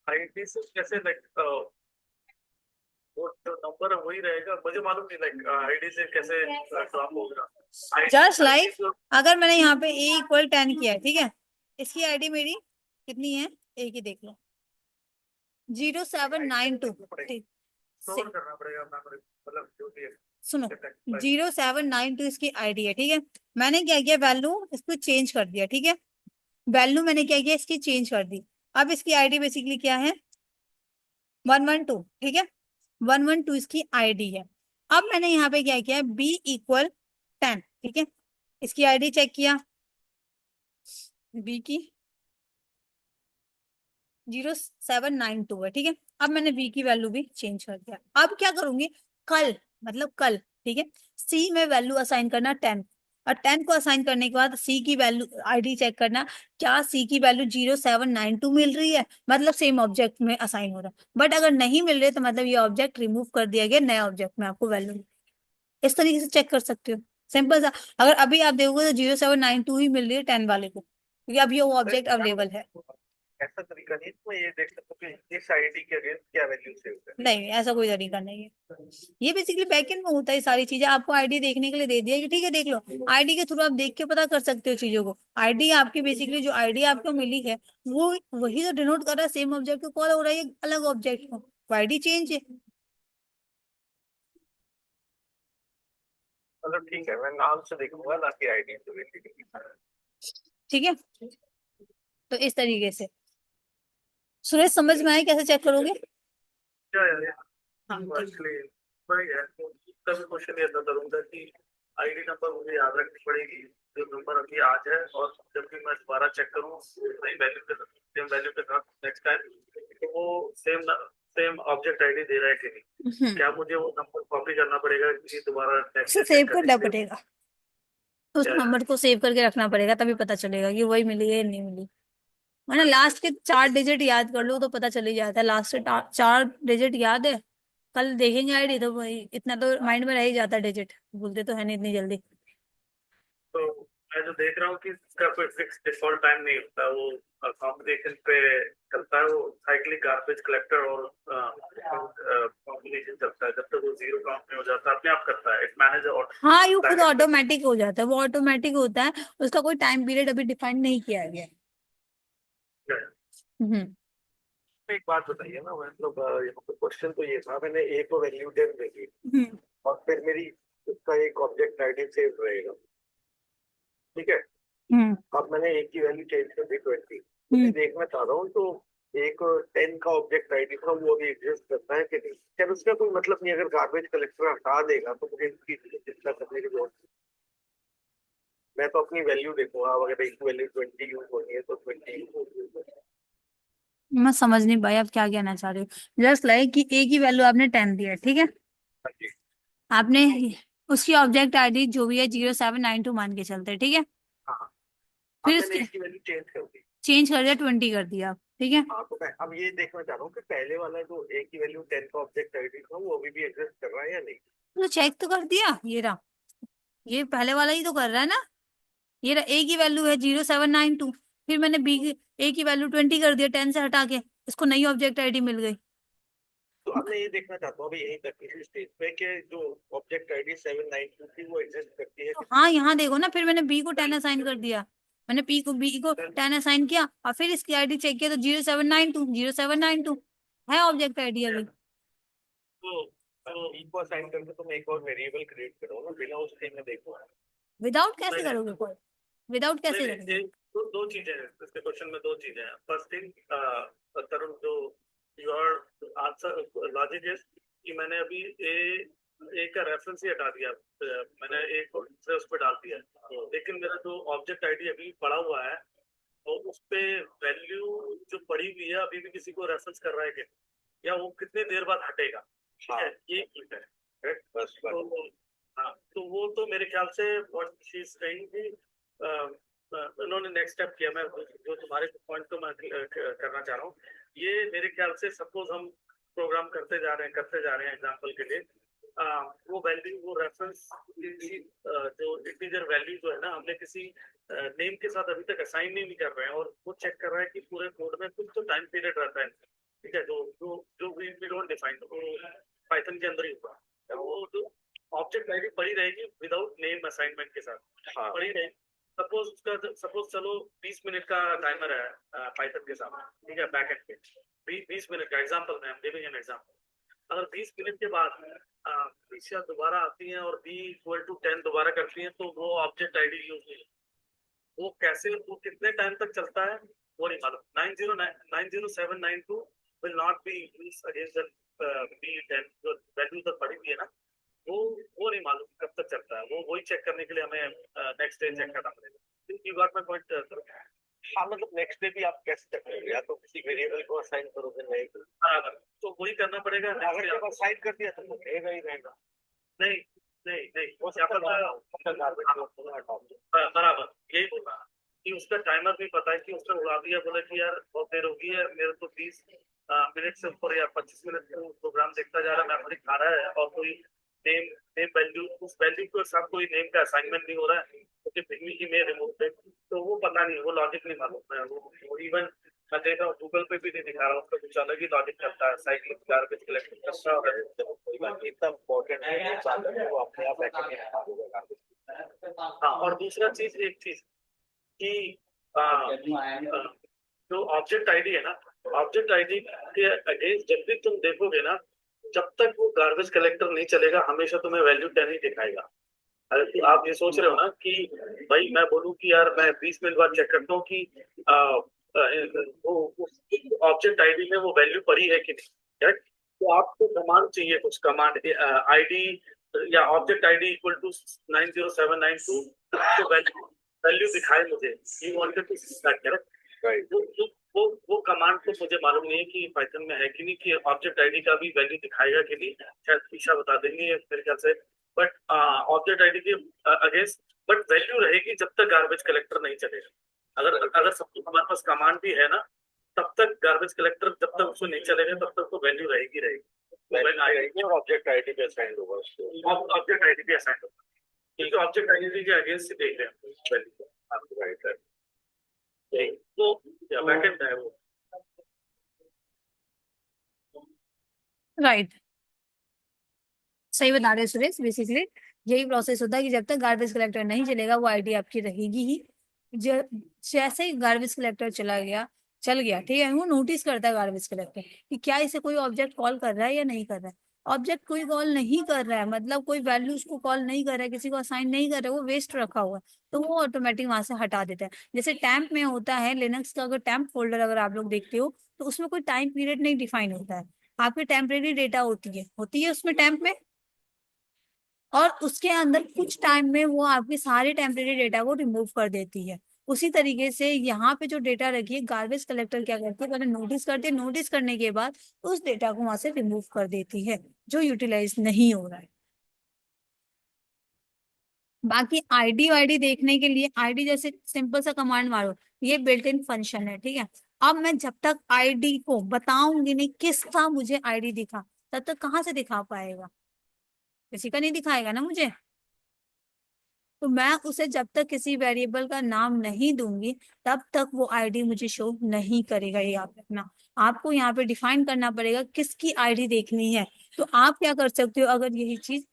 ID से कैसे, लाइक वो जो नंबर है वही रहेगा, मुझे मालूम नहीं लाइक आईडी से कैसे ड्रॉप होगा। जस्ट आईडी लाइक जो अगर मैंने यहाँ पे A=10 किया है, ठीक है, इसकी आईडी मेरी कितनी है, एक ही देख लो, 0792। ठीक, स्टोर करना पड़ेगा अपना, मतलब जो भी है। सुनो, 0792 इसकी आईडी है, ठीक है। मैंने क्या किया, वैल्यू इसको चेंज कर दिया, ठीक है, वैल्यू मैंने क्या किया, इसकी चेंज कर दी। अब इसकी आईडी बेसिकली क्या है, 112, ठीक है, 112 इसकी आईडी है। अब मैंने यहाँ पे क्या किया, B=10, ठीक है, इसकी आईडी चेक किया, बी की 0792 है, ठीक है। अब मैंने बी की वैल्यू भी चेंज कर दिया। अब क्या करूंगी, कल, मतलब कल, ठीक है, सी में वैल्यू असाइन करना 10, और 10 को असाइन करने के बाद सी की वैल्यू आईडी चेक करना, क्या सी की वैल्यू 0792 मिल रही है, मतलब सेम ऑब्जेक्ट में असाइन हो रहा है। बट अगर नहीं मिल रही तो मतलब ये ऑब्जेक्ट रिमूव कर दिया गया, नया ऑब्जेक्ट में आपको वैल्यू इस तरीके से चेक कर सकते हो, सिंपल सा। अगर अभी आप देखोगे तो 0792 ही मिल रही है 10 वाले को, क्योंकि अब ये वो ऑब्जेक्ट अवेलेबल है। ऐसा तरीका नहीं है, तो मैं ये देख सकता हूँ कि इस आईडी के अगेंस्ट क्या वैल्यू सेव है। नहीं, ऐसा कोई तरीका नहीं है। ये बेसिकली बैकएंड में होता है, सारी चीजें आपको आईडी देखने के लिए दे दिया कि ठीक है देख लो, आईडी के थ्रू आप देख के पता कर सकते हो चीजों को। आईडी आपकी बेसिकली जो आईडी आपको मिली है वो वही तो डिनोट कर रहा है, सेम ऑब्जेक्ट को कॉल हो रहा है अलग ऑब्जेक्ट को, आईडी चेंज है। मतलब ठीक है, मैं नाम से देखूंगा ना कि आईडी से बेसिकली। ठीक है, तो इस तरीके से सुरेश समझ में आए कैसे चेक करोगे। क्या यार, हाँ ठीक। एक्चुअली वही है। तो तब क्वेश्चन ये था करूंगा कि आईडी नंबर मुझे याद रखनी पड़ेगी, जो नंबर अभी आज है, और जब भी मैं दोबारा चेक करूँ नई वैल्यू के साथ, सेम वैल्यू के साथ नेक्स्ट टाइम, तो वो सेम सेम ऑब्जेक्ट आईडी दे रहा है कि नहीं, क्या मुझे वो नंबर कॉपी करना पड़ेगा कि दोबारा नेक्स्ट उसे डे सेव चेक करना करने के लिए? पड़ेगा, उस क्या नंबर को सेव करके रखना पड़ेगा, तभी पता चलेगा कि वही मिली है या नहीं मिली। वरना लास्ट के 4 डिजिट याद कर लो तो पता चल ही जाता है, लास्ट के 4 डिजिट याद है, कल देखेंगे आईडी तो वही इतना तो माइंड में रह ही जाता है, डिजिट भूलते तो है नहीं इतनी जल्दी। तो मैं जो देख रहा हूँ कि इसका कोई फिक्स डिफॉल्ट टाइम नहीं होता, वो कॉम्बिनेशन पे चलता है, वो साइक्लिक गार्बेज कलेक्टर और कॉम्बिनेशन चलता है, जब तक वो जीरो काउंट नहीं हो जाता अपने आप करता है, इट मैनेज और हाँ, ये खुद टाइम। ऑटोमेटिक हो जाता है, वो ऑटोमेटिक होता है, उसका कोई टाइम पीरियड अभी डिफाइन नहीं किया गया है। हम्म। एक बात बताइए ना, मतलब यहाँ पे क्वेश्चन तो ये था, मैंने ए को वैल्यू 10 दे दी, हम्म। और फिर मेरी उसका एक ऑब्जेक्ट आईडी सेव रहेगा, ठीक है। हम्म। अब मैंने ए की वैल्यू चेंज कर दी 20, तो मैं हम्म। देखना चाह रहा हूँ, तो एक 10 का ऑब्जेक्ट आईडी था, वो अभी एग्जिस्ट करता है कि नहीं, क्या उसका कोई मतलब नहीं, अगर गार्बेज कलेक्टर हटा देगा तो मुझे इसकी चिंता करने की जरूरत नहीं। मैं तो अपनी वैल्यू देखूंगा, अब अगर एक वैल्यू 20 यूज होनी है तो 20 यूज होगी। मैं समझ नहीं पाई आप क्या कहना चाह रहे हो। जस्ट लाइक कि ए की वैल्यू आपने 10 दिया है, ठीक है, हाँ जी। आपने उसकी ऑब्जेक्ट आईडी जो भी है 0792 मान के चलते हैं, ठीक है, हाँ, फिर अब मैंने उसके एक की वैल्यू चेंज कर दी। चेंज कर दिया, 20 कर दिया आप, ठीक है। हाँ, तो मैं अब ये देखना चाह रहा हूँ कि पहले वाला जो ए की वैल्यू 10 का ऑब्जेक्ट आईडी था वो अभी भी एग्जिस्ट कर रहा है या नहीं। तो चेक तो कर दिया, ये रहा, ये पहले वाला ही तो कर रहा है ना, ये रहा, ए की वैल्यू है 0792, फिर मैंने बी की ए की वैल्यू 20 कर दिया 10 से हटा के, इसको नई ऑब्जेक्ट आईडी मिल गई। तो अब मैं ये देखना चाहता हूँ अभी यहीं तक इसी स्टेज पे कि जो ऑब्जेक्ट आईडी 792 थी वो एग्जिस्ट करती है तो कि हाँ, यहाँ देखो ना, फिर मैंने बी को 10 असाइन कर दिया, मैंने बी को नहीं। 10 असाइन किया, और फिर इसकी आईडी चेक किया तो 0792 है ऑब्जेक्ट आईडी अभी। तो इनको असाइन करके तो मैं एक और वेरिएबल क्रिएट करूँ ना, बिना उसके मैं देखूँ। विदाउट कैसे नहीं करोगे कोई, विदाउट नहीं कैसे नहीं, करोगे। दो चीजें हैं इसके क्वेश्चन में, दो चीजें हैं। फर्स्ट थिंग, तरुण, जो योर आंसर लॉजिक इज कि मैंने अभी ए का रेफरेंस ही हटा दिया, मैंने ए को से उस पर डाल दिया, लेकिन मेरा जो ऑब्जेक्ट आईडी अभी पड़ा हुआ है, तो उस पे वैल्यू जो पड़ी हुई है अभी भी किसी को रेफरेंस कर रहा है कि, या वो कितने देर बाद हटेगा, ठीक है, ये एक है। Correct? बस तो हाँ, तो वो तो मेरे ख्याल से व्हाट शी इज सेइंग कि उन्होंने नेक्स्ट स्टेप किया। मैं जो तुम्हारे पॉइंट को मैं करना चाह रहा हूँ, ये मेरे ख्याल से सपोज हम प्रोग्राम करते जा रहे हैं एग्जांपल के लिए, वो वैल्यू, वो रेफरेंस, जो इंटीजर वैल्यू जो है ना, हमने किसी नेम के साथ अभी तक असाइन नहीं कर रहे हैं, और वो चेक कर रहा है कि पूरे कोड में कुछ तो टाइम पीरियड रहता है, ठीक है, जो जो जो वी डोंट डिफाइन। पाइथन के अंदर ही होगा। वो तो ऑब्जेक्ट आईडी पड़ी रहेगी विदाउट नेम असाइनमेंट के साथ, हाँ पड़ी रहेगी। सपोज चलो 20 मिनट का टाइमर है पाइथन के साथ, ठीक है, बैक एंड पे 20 मिनट का एग्जांपल, मैं गिविंग एन एग्जांपल। अगर 20 मिनट के बाद पीछे दोबारा आती हैं और b इक्वल टू 10 दोबारा करती हैं, तो वो ऑब्जेक्ट आईडी यूज नहीं, वो कैसे, वो कितने टाइम तक चलता है वो नहीं मालूम। 90792 will not be use against b10, जो वैल्यू तक पड़ी हुई है ना, वो नहीं मालूम कब तक चलता है। वो वही चेक करने के लिए हमें नेक्स्ट डे चेक करना पड़ेगा। You got my point. हाँ, मतलब नेक्स्ट डे भी आप कैसे चेक करोगे? या तो किसी वेरिएबल को असाइन करोगे, नहीं बराबर, तो वही करना पड़ेगा। अगर जब असाइन कर दिया तो वो रहेगा ही रहेगा। नहीं नहीं नहीं, वो क्या पता, बराबर यही बोल रहा कि उसका टाइमर भी पता है कि उसने उड़ा दिया, बोले कि यार बहुत देर होगी है, मेरे तो 20 मिनट से ऊपर या 25 मिनट प्रोग्राम देखता जा रहा है, मेमोरी खा रहा है, और कोई नेम नेम वैल्यू, उस वैल्यू के साथ कोई नेम का असाइनमेंट नहीं हो रहा है, क्योंकि पिग्मी में रिमूव पे, तो वो पता नहीं, वो लॉजिक नहीं मालूम है। वो इवन मैं देख रहा हूँ गूगल पे भी नहीं दिखा रहा, उसका कुछ अलग ही लॉजिक करता है, साइक्लिक गार्बेज कलेक्शन करता है। कोई बात नहीं, इतना इम्पोर्टेंट है, वो अपने आप बैकएंड में दिखा देगा। हाँ, और दूसरा चीज, एक चीज कि जो ऑब्जेक्ट आईडी है ना, ऑब्जेक्ट आईडी के अगेंस्ट जब भी तुम देखोगे ना, जब तक वो गार्बेज कलेक्टर नहीं चलेगा, हमेशा तुम्हें वैल्यू 10 ही दिखाएगा। अगर आप ये सोच रहे हो ना कि भाई मैं बोलूँ कि यार मैं 20 मिनट बाद चेक करता हूँ कि वो ऑब्जेक्ट आईडी में वो वैल्यू पड़ी है कि नहीं, करेक्ट? तो आपको कमांड चाहिए, कुछ कमांड आईडी या ऑब्जेक्ट आईडी इक्वल टू 90792, तो वैल्यू दिखाए मुझे, you wanted to see that, correct? वो कमांड तो मुझे मालूम नहीं है कि पाइथन में है कि नहीं, कि ऑब्जेक्ट आईडी का भी वैल्यू दिखाएगा कि नहीं, शायद ईशा बता देंगे मेरे ख्याल से। बट ऑब्जेक्ट आईडी के अगेंस्ट बट वैल्यू रहेगी जब तक गार्बेज कलेक्टर नहीं चलेगा। अगर सब हमारे पास कमांड भी है ना, तब तक गार्बेज कलेक्टर जब तक उसको नहीं चलेगा, तब तक तो वैल्यू रहेगी रहेगी। और ऑब्जेक्ट आईडी पे असाइन होगा उसको, ऑब्जेक्ट आईडी भी असाइन होगा, क्योंकि ऑब्जेक्ट आईडी के अगेंस्ट देख रहे हैं वैल्यू। Right right. तो बैकएंड है वो। राइट, सही बता रहे सुरेश। बेसिकली यही प्रोसेस होता है कि जब तक गार्बेज कलेक्टर नहीं चलेगा वो आईडी आपकी रहेगी ही। जैसे ही गार्बेज कलेक्टर चल गया, ठीक है, वो नोटिस करता है गार्बेज कलेक्टर कि क्या इसे कोई ऑब्जेक्ट कॉल कर रहा है या नहीं कर रहा है। ऑब्जेक्ट कोई कॉल नहीं कर रहा है, मतलब कोई वैल्यू उसको कॉल नहीं कर रहा है, किसी को असाइन नहीं कर रहा है, वो वेस्ट रखा हुआ है, तो वो ऑटोमेटिक वहां से हटा देता है। जैसे टैम्प में होता है, लिनक्स का अगर टैम्प फोल्डर अगर आप लोग देखते हो, तो उसमें कोई टाइम पीरियड नहीं डिफाइन होता है। आपकी टेम्परेरी डेटा होती है उसमें टैम्प में, और उसके अंदर कुछ टाइम में वो आपके सारे टेम्परेरी डेटा को रिमूव कर देती है। उसी तरीके से यहाँ पे जो डेटा रखी है, गार्बेज कलेक्टर क्या करती है, पहले नोटिस करती है, नोटिस करने के बाद उस डेटा को वहां से रिमूव कर देती है जो यूटिलाइज नहीं हो रहा है। बाकी आईडी वाईडी देखने के लिए, आईडी जैसे सिंपल सा कमांड मारो, ये बिल्ट इन फंक्शन है, ठीक है। अब मैं जब तक आईडी को बताऊंगी नहीं किसका मुझे आईडी दिखा, तब तक कहाँ से दिखा पाएगा, किसी का नहीं दिखाएगा ना मुझे। तो मैं उसे जब तक किसी वेरिएबल का नाम नहीं दूंगी, तब तक वो आईडी मुझे शो नहीं करेगा। ये याद रखना, आपको यहाँ पे डिफाइन करना पड़ेगा किसकी आईडी देखनी है। तो आप क्या कर सकते हो, अगर यही चीज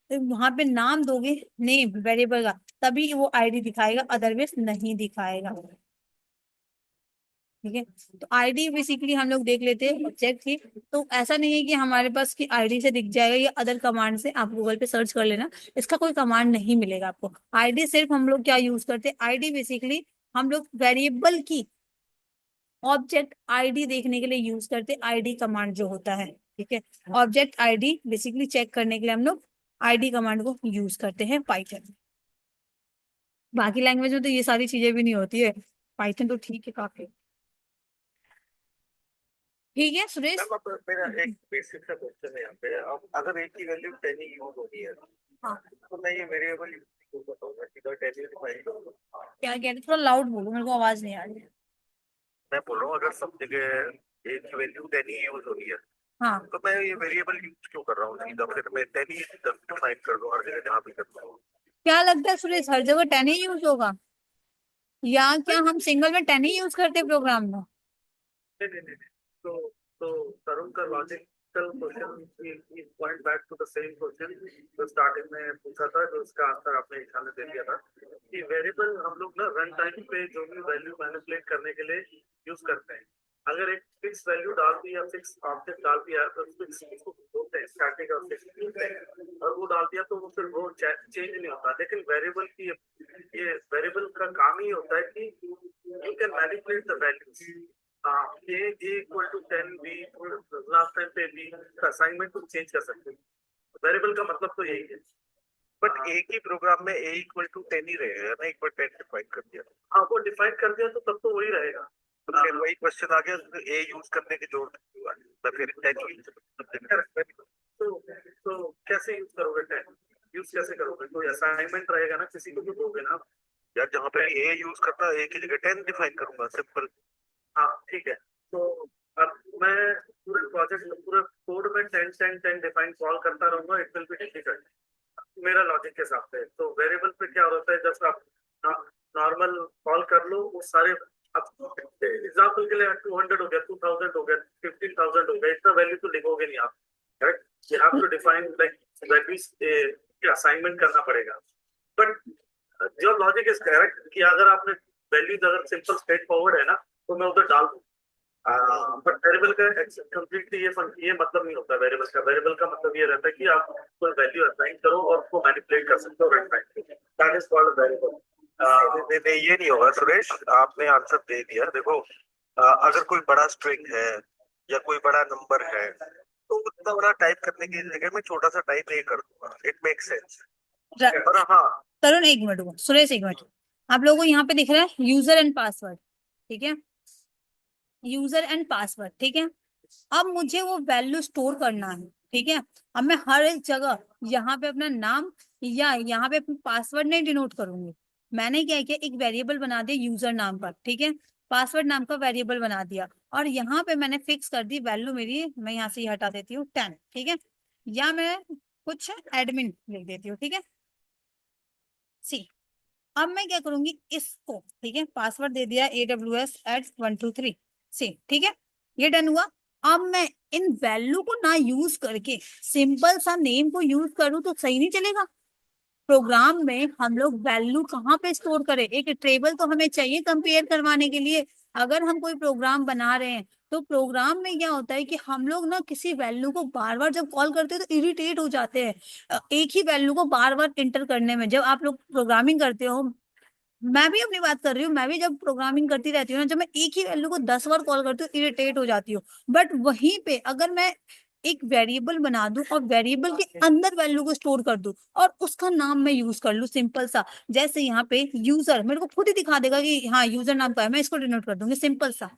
वहां पे नाम दोगे नेम वेरिएबल का, तभी वो आईडी दिखाएगा, अदरवाइज नहीं दिखाएगा। ठीक है, तो आईडी बेसिकली हम लोग देख लेते हैं ऑब्जेक्ट की। तो ऐसा नहीं है कि हमारे पास की आईडी से दिख जाएगा, या अदर कमांड से आप गूगल पे सर्च कर लेना, इसका कोई कमांड नहीं मिलेगा आपको। आईडी सिर्फ हम लोग क्या यूज करते हैं, आईडी बेसिकली हम लोग वेरिएबल की ऑब्जेक्ट आईडी देखने के लिए यूज करते हैं, आईडी कमांड जो होता है, ठीक है। ऑब्जेक्ट आईडी बेसिकली चेक करने के लिए हम लोग आईडी कमांड को यूज करते हैं पाइथन में। बाकी लैंग्वेज में तो ये सारी चीजें भी नहीं होती है, पाइथन तो ठीक है काफी। ठीक है सुरेश। मैम, अब मेरा एक बेसिक सा क्वेश्चन है यहाँ पे। अब अगर एक की वैल्यू 10 ही यूज होनी है, हाँ, तो मैं ये वेरिएबल यूज बताऊंगा सीधा 10 ही डिफाइन करूंगा। क्या कह रहे, थोड़ा लाउड बोलो, मेरे को आवाज नहीं आ रही है। मैं बोल रहा हूँ अगर सब जगह एक की वैल्यू 10 ही यूज होनी है, हाँ, तो मैं ये वेरिएबल यूज क्यों कर रहा हूँ? सीधा फिर मैं 10 ही डिफाइन कर दूं हर जगह जहाँ भी करता हूँ। क्या लगता है सुरेश, हर जगह 10 ही यूज होगा, या क्या हम सिंगल में 10 ही यूज करते प्रोग्राम में? नहीं नहीं नहीं नहीं। तो तरुण का logic logical question point back to the same question जो स्टार्टिंग में पूछा था, जो उसका आंसर आपने ईशान ने दे दिया था कि वेरिएबल हम लोग ना रन टाइम पे जो भी वैल्यू मैनिपुलेट करने के लिए यूज करते हैं। अगर एक फिक्स वैल्यू डाल दी या फिक्स ऑब्जेक्ट डाल दिया तो फिक्स इसको बोलते हैं स्टैटिक और फिक्स बोलते हैं, और वो डाल दिया तो वो फिर वो चेंज नहीं होता। लेकिन वेरिएबल की ये वेरिएबल का काम ही होता है कि you can manipulate the values. A equal to 10 B, last time पे बी का असाइनमेंट को चेंज कर सकते हैं। वेरिएबल का मतलब तो यही है। बट एक ही प्रोग्राम में a इक्वल टू 10 ही रहेगा ना, एक बार 10 डिफाइन कर दिया हाँ, वो डिफाइन कर दिया तो तब तो वही रहेगा। तो फिर वही क्वेश्चन आ गया, a यूज करने की जरूरत नहीं हुआ तो फिर 10 यूज तो कैसे यूज करोगे 10? यूज कैसे करोगे? कोई असाइनमेंट रहेगा ना, किसी को भी दोगे ना। यार, जहाँ पे a यूज करता है a की जगह 10 डिफाइन करूंगा, सिंपल। हाँ ठीक है, तो अब मैं पूरे प्रोजेक्ट पूरे कोड में 10 10 10 डिफाइन कॉल करता रहूंगा, इट विल बी डिफिकल्ट मेरा लॉजिक के हिसाब से। तो वेरिएबल पे क्या होता है, जब आप नॉर्मल कॉल कर लो वो सारे, अब एग्जाम्पल के लिए 200 हो गया, 2000 हो गया, 15,000 हो गया, इतना वैल्यू तो लिखोगे नहीं आप, correct. You have to define like values के असाइनमेंट करना पड़ेगा। But your logic is correct कि अगर आपने वैल्यूज अगर सिंपल स्ट्रेट फॉरवर्ड है ना तो मैं उधर डाल दूँ। बट वेरिएबल का कंप्लीटली ये मतलब नहीं होता वेरिएबल का। वेरिएबल का मतलब ये रहता है कि आप कोई वैल्यू असाइन करो और उसको मैनिपुलेट कर सकते हो run time. That is called variable. नहीं, ये नहीं होगा सुरेश, आपने आंसर दे दिया। देखो, अगर कोई बड़ा स्ट्रिंग है या कोई बड़ा नंबर है तो उतना बड़ा टाइप करने की जगह मैं छोटा सा टाइप ए कर दूंगा, इट मेक सेंस। और हाँ, तरुण एक मिनट रुको, सुरेश एक मिनट। आप लोगों को यहाँ पे दिख रहा है यूजर एंड पासवर्ड, ठीक है, यूजर एंड पासवर्ड, ठीक है। अब मुझे वो वैल्यू स्टोर करना है, ठीक है। अब मैं हर एक जगह यहाँ पे अपना नाम या यहाँ पे पासवर्ड नहीं डिनोट करूंगी। मैंने क्या किया, एक वेरिएबल बना दिया यूजर नाम पर, ठीक है, पासवर्ड नाम का वेरिएबल बना दिया, और यहाँ पे मैंने फिक्स कर दी वैल्यू मेरी, मैं यहाँ से हटा देती हूँ 10, ठीक है, या मैं कुछ एडमिन लिख देती हूँ, ठीक है। सी, अब मैं क्या करूंगी इसको, ठीक है, पासवर्ड दे दिया AWS@123 से, ठीक है, ये डन हुआ। अब मैं इन वैल्यू को ना यूज करके सिंपल सा नेम को यूज करूं तो सही नहीं चलेगा। प्रोग्राम में हम लोग वैल्यू कहाँ पे स्टोर करें, एक टेबल तो हमें चाहिए कंपेयर करवाने के लिए। अगर हम कोई प्रोग्राम बना रहे हैं तो प्रोग्राम में क्या होता है कि हम लोग ना किसी वैल्यू को बार बार जब कॉल करते हैं तो इरिटेट हो जाते हैं, एक ही वैल्यू को बार बार इंटर करने में। जब आप लोग प्रोग्रामिंग करते हो, मैं भी अपनी बात कर रही हूँ, मैं भी जब प्रोग्रामिंग करती रहती हूँ ना, जब मैं एक ही वैल्यू को 10 बार कॉल करती हूँ इरिटेट हो जाती हूँ। बट वहीं पे अगर मैं एक वेरिएबल बना दूं और वेरिएबल के अंदर वैल्यू को स्टोर कर दूं और उसका नाम मैं यूज कर लूं सिंपल सा, जैसे यहाँ पे यूजर मेरे को खुद ही दिखा देगा कि हाँ यूजर नाम का है, मैं इसको डिनोट कर दूंगी सिंपल सा,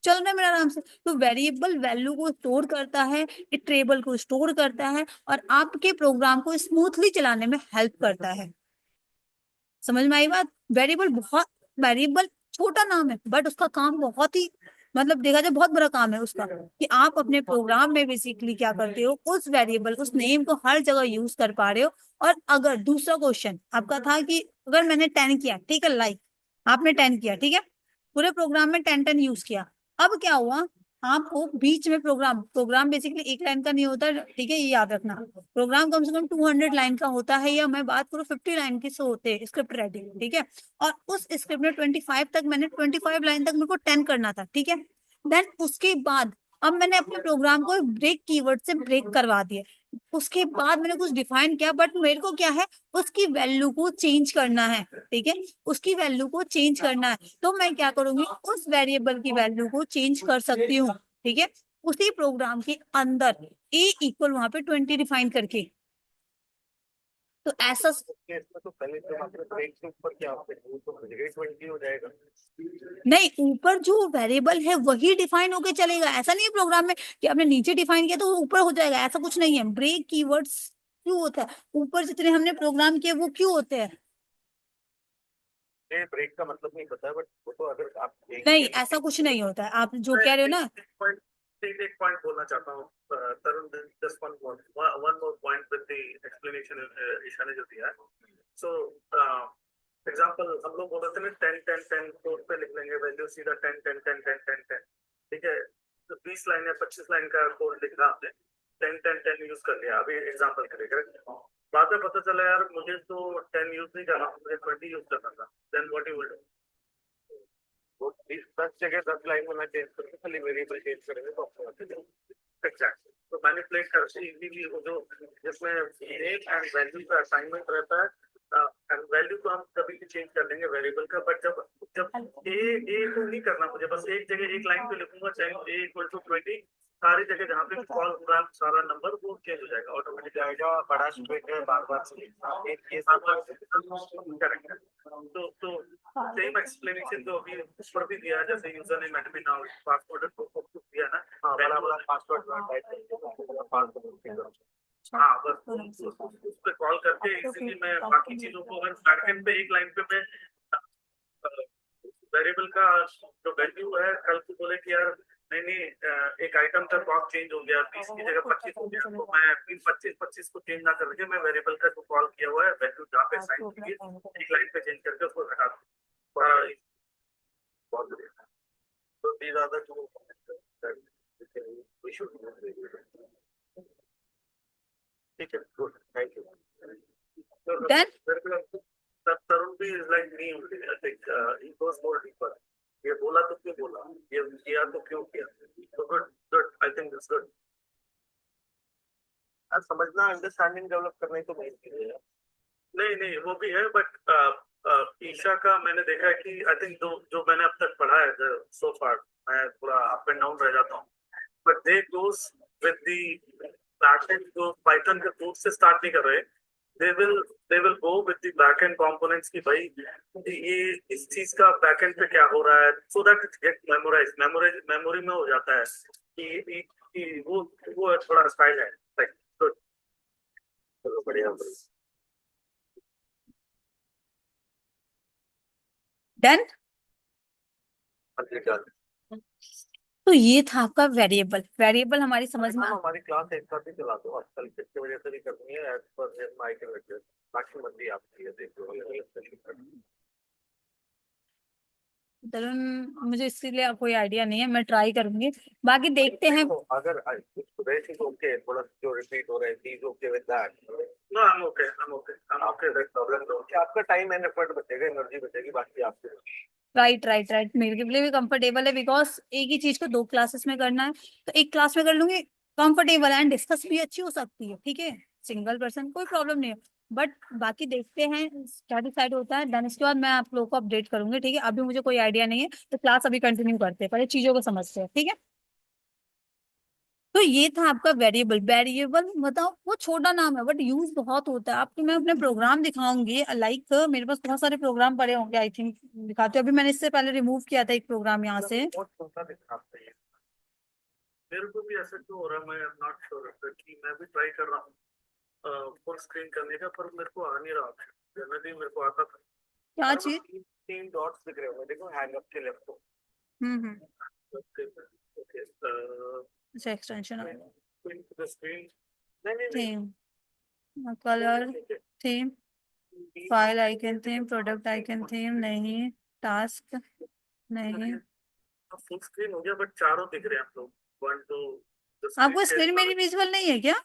चल रहा है मेरा आराम से। तो वेरिएबल वैल्यू को स्टोर करता है, टेबल को स्टोर करता है, और आपके प्रोग्राम को स्मूथली चलाने में हेल्प करता है। समझ में आई बात? वेरिएबल छोटा नाम है बट उसका काम बहुत ही, मतलब देखा जाए बहुत बड़ा काम है उसका, कि आप अपने प्रोग्राम में बेसिकली क्या करते हो, उस वेरिएबल उस नेम को हर जगह यूज कर पा रहे हो। और अगर दूसरा क्वेश्चन आपका था कि अगर मैंने 10 किया, ठीक है, लाइक आपने 10 किया, ठीक है, पूरे प्रोग्राम में 10 10 यूज किया, अब क्या हुआ, आपको बीच में प्रोग्राम बेसिकली एक लाइन का नहीं होता, ठीक है, ये याद रखना। प्रोग्राम कम से कम 200 लाइन का होता है, या मैं बात करूँ 50 लाइन की से होते हैं स्क्रिप्ट राइटिंग, ठीक है। और उस स्क्रिप्ट में 25 तक, मैंने 25 लाइन तक मेरे को 10 करना था, ठीक है। देन उसके बाद अब मैंने अपने प्रोग्राम को ब्रेक कीवर्ड से ब्रेक करवा दिया, उसके बाद मैंने कुछ डिफाइन किया, बट मेरे को क्या है, उसकी वैल्यू को चेंज करना है, ठीक है, उसकी वैल्यू को चेंज करना है। तो मैं क्या करूंगी, उस वेरिएबल की वैल्यू को चेंज कर सकती हूँ, ठीक है, उसी प्रोग्राम के अंदर ए इक्वल वहां पे 20 डिफाइन करके। तो ऐसा केस में तो पहले तो आपने ब्रेक के ऊपर क्या आपने वो तो 20 हो जाएगा। नहीं, ऊपर जो वेरिएबल है वही डिफाइन होके चलेगा, ऐसा नहीं है प्रोग्राम में कि आपने नीचे डिफाइन किया तो वो ऊपर हो जाएगा, ऐसा कुछ नहीं है। ब्रेक कीवर्ड्स क्यों होता है, ऊपर जितने हमने प्रोग्राम किए वो क्यों होते हैं? ये ब्रेक का मतलब नहीं पता, बट वो तो अगर आप नहीं, ऐसा कुछ नहीं होता है, आप जो कह रहे हो ना। एक पॉइंट बोलना चाहता हूँ Tarun, just one more point with the explanation Isha ने जो दिया है। सो एग्जांपल हम लोग बोल रहे थे ना 10 10 10 कोड पे लिख लेंगे वैल्यू सीधा 10 10 10 10 10 10, ठीक है। तो 20 लाइन या 25 लाइन का कोड लिखना आपने, 10 यूज कर लिया अभी एग्जांपल के लिए, करेक्ट? बाद में पता चला यार मुझे तो 10 यूज नहीं करना, मुझे 20 यूज करना था, then what you will do? वो 10 जगह 10 लाइन में मैं चेंज करके खाली वेरिएबल चेंज करेंगे तो आपको अच्छा चलेगा। एग्जैक्टली, तो मैनिपुलेट करके इजीली वो जो जिसमें नेम एंड वैल्यू का असाइनमेंट रहता है, एंड वैल्यू को हम कभी भी चेंज कर लेंगे वेरिएबल का, बट जब जब ए को नहीं करना, मुझे बस एक जगह एक लाइन पे लिखूंगा चाहे ए इक्वल टू 20, सारी जगह जहाँ पे कॉल हो रहा है सारा नंबर वो चेंज हो जाएगा ऑटोमेटिक। जाएगा बड़ा स्ट्रिंग है, बार बार एक ये बार सब बार करेक्ट है। तो सेम एक्सप्लेनेशन जो अभी ऊपर भी दिया है, जैसे यूजर नेम एडमिन और पासवर्ड को दिया ना, हाँ बड़ा बड़ा पासवर्ड टाइप करके पासवर्ड हाँ बस उस पे कॉल करके इजीली मैं बाकी चीजों को, अगर बैकएंड पे एक लाइन पे मैं वेरिएबल का जो वैल्यू है कल को बोले कि यार नहीं नहीं एक आइटम का कॉस्ट चेंज हो गया, 20 की जगह 25 हो गया, तो मैं 25 को चेंज ना करके मैं वेरिएबल का जो कॉल किया हुआ है वैल्यू जहाँ पे साइन की है एक लाइन पे चेंज करके उसको हटा दूँ। बहुत बढ़िया। तो these are the two that we should do. ठीक है, गुड, थैंक यू। Then तरुण भी is like me only, I think he goes more deeper. ये बोला तो क्यों बोला, ये किया तो क्यों किया, तो good good, I think it's good. आज समझना, अंडरस्टैंडिंग डेवलप करना ही तो मेन चीज है। नहीं नहीं वो भी है, बट ईशा का मैंने देखा है कि आई थिंक जो मैंने अब तक पढ़ा है सो फार, मैं थोड़ा अप एंड डाउन रह जाता हूँ, but they goes with the backend, जो पाइथन के कोड से स्टार्ट नहीं कर रहे, they will go with the backend components की भाई ये इस चीज का बैकएंड पे क्या हो रहा है, so that it get memory में हो जाता है कि वो थोड़ा स्टाइल है, लाइक गुड। चलो बढ़िया। डन। डन। तो ये था आपका वेरिएबल। वेरिएबल हमारी समझ में हमारी क्लास एक साथ ही चला दो आजकल, किसकी वजह से नहीं करनी है, as per my can adjust, बाकी मर्जी आपकी है, देख लो। तरुण, मुझे इसके लिए कोई आइडिया नहीं है, मैं ट्राई करूंगी, बाकी देखते हैं। अगर बेसिक ओके, थोड़ा जो रिपीट हो रहा है चीज okay with that, no I am okay problem तो कि आपका टाइम एंड एफर्ट बचेगा, एनर्जी बचेगी, बाकी आपके। राइट राइट राइट, मेरे लिए भी कंफर्टेबल है, बिकॉज एक ही चीज को 2 क्लासेस में करना है, तो एक क्लास में कर लूंगी, कंफर्टेबल है, एंड डिस्कस भी अच्छी हो सकती है, ठीक है, सिंगल पर्सन कोई प्रॉब्लम नहीं है। बट बाकी देखते हैं क्या डिसाइड होता है, देन इसके बाद मैं आप लोगों को अपडेट करूंगी, ठीक है। अभी मुझे कोई आइडिया नहीं है, तो क्लास अभी कंटिन्यू करते हैं, पहले चीजों को समझते हैं, ठीक है। तो ये था आपका वेरिएबल। वेरिएबल बताओ, वो छोटा नाम है बट यूज बहुत होता है। आपको मैं अपने प्रोग्राम दिखाऊंगी, लाइक मेरे पास बहुत सारे प्रोग्राम पड़े होंगे, आई थिंक दिखाते हो। अभी मैंने इससे पहले रिमूव किया था एक प्रोग्राम यहाँ से। बहुत छोटा दिखाते हैं। मेरे को भी ऐसा क्यों हो रहा है, मैं नॉट श्योर कि मैं भी ट्राई कर रहा हूँ फुल स्क्रीन करने का, पर मेरे को आ नहीं रहा ऑप्शन, जनरली मेरे को आता था। क्या और वो चीज? तीन डॉट्स दिख रहे होंगे, देखो हैंग अप के लेफ्ट को। हम्म। ओके ओके, अच्छा, एक्सटेंशन स्क्रीन नहीं नहीं नहीं, theme, colour theme, file icon theme, product icon theme नहीं, टास्क नहीं। फुल स्क्रीन हो गया, बट चारों दिख रहे हैं आप लोग, वन टू। आपको स्क्रीन मेरी विजुअल नहीं है क्या?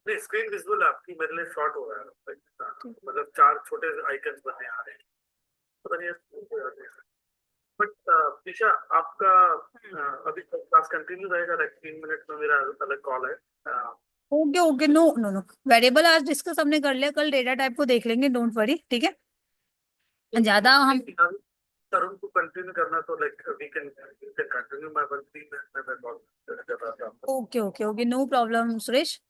नहीं, स्क्रीन विजुअल आपकी मेरे लिए शॉर्ट हो रहा है, मतलब 4 छोटे आइकन्स बने आ रहे हैं, पता नहीं। बट दिशा आपका अभी तक क्लास कंटिन्यू रहेगा, लाइक 3 मिनट में मेरा अलग कॉल है। Okay okay, no no no, variable आज डिस्कस हमने कर लिया, कल डेटा टाइप को देख लेंगे, डोंट वरी, ठीक है। ज्यादा हम तरुण को कंटिन्यू करना तो लाइक वी कैन कंटिन्यू, मैं 3 मिनट में मैं कॉल कर रहा था आपको। Okay okay okay, no problem Suresh,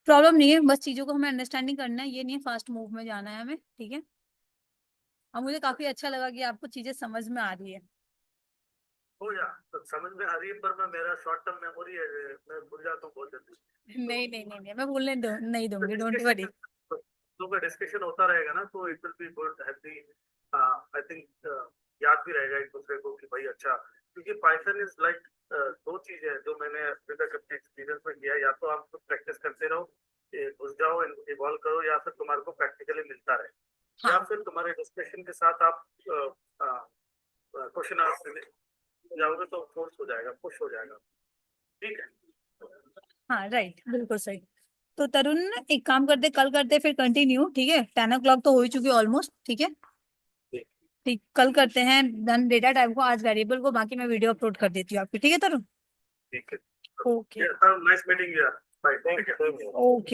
problem नहीं है, बस चीजों को हमें अंडरस्टैंडिंग करना है, ये नहीं है फास्ट मूव में जाना है हमें, ठीक है। और मुझे काफी अच्छा लगा कि आपको चीजें समझ में आ रही है। हो या तो समझ में आ रही है, पर मैं मेरा शॉर्ट टर्म मेमोरी है, मैं भूल जाता हूँ बहुत जल्दी। नहीं नहीं नहीं नहीं, मैं भूलने नहीं दूंगी, डोंट वरी। तो का डिस्कशन होता रहेगा ना, तो it will be good, healthy, I think याद भी रहेगा एक दूसरे को कि भाई अच्छा, क्योंकि पाइथन इज लाइक दो चीज है जो मैंने अभी तक अपने एक्सपीरियंस में किया, या तो आप प्रैक्टिस करते रहो, घुस जाओ, इवॉल्व करो, या फिर तुम्हारे को प्रैक्टिकली मिलता रहे, या हाँ फिर तुम्हारे डिस्कशन के साथ आप क्वेश्चन आंसर जाओगे तो फोर्स हो जाएगा, पुश हो जाएगा। ठीक है। हाँ राइट, बिल्कुल सही। तो तरुण, एक काम करते, कल करते फिर कंटिन्यू, ठीक है? 10 o'clock तो हो ही चुकी ऑलमोस्ट, ठीक है? ठीक ठीक, कल करते हैं डन डेटा टाइप को, आज वेरिएबल को, बाकी मैं वीडियो अपलोड कर देती हूँ आपकी, ठीक है तरुण? ठीक है। Okay. Nice meeting you. Bye. Thank you. Okay.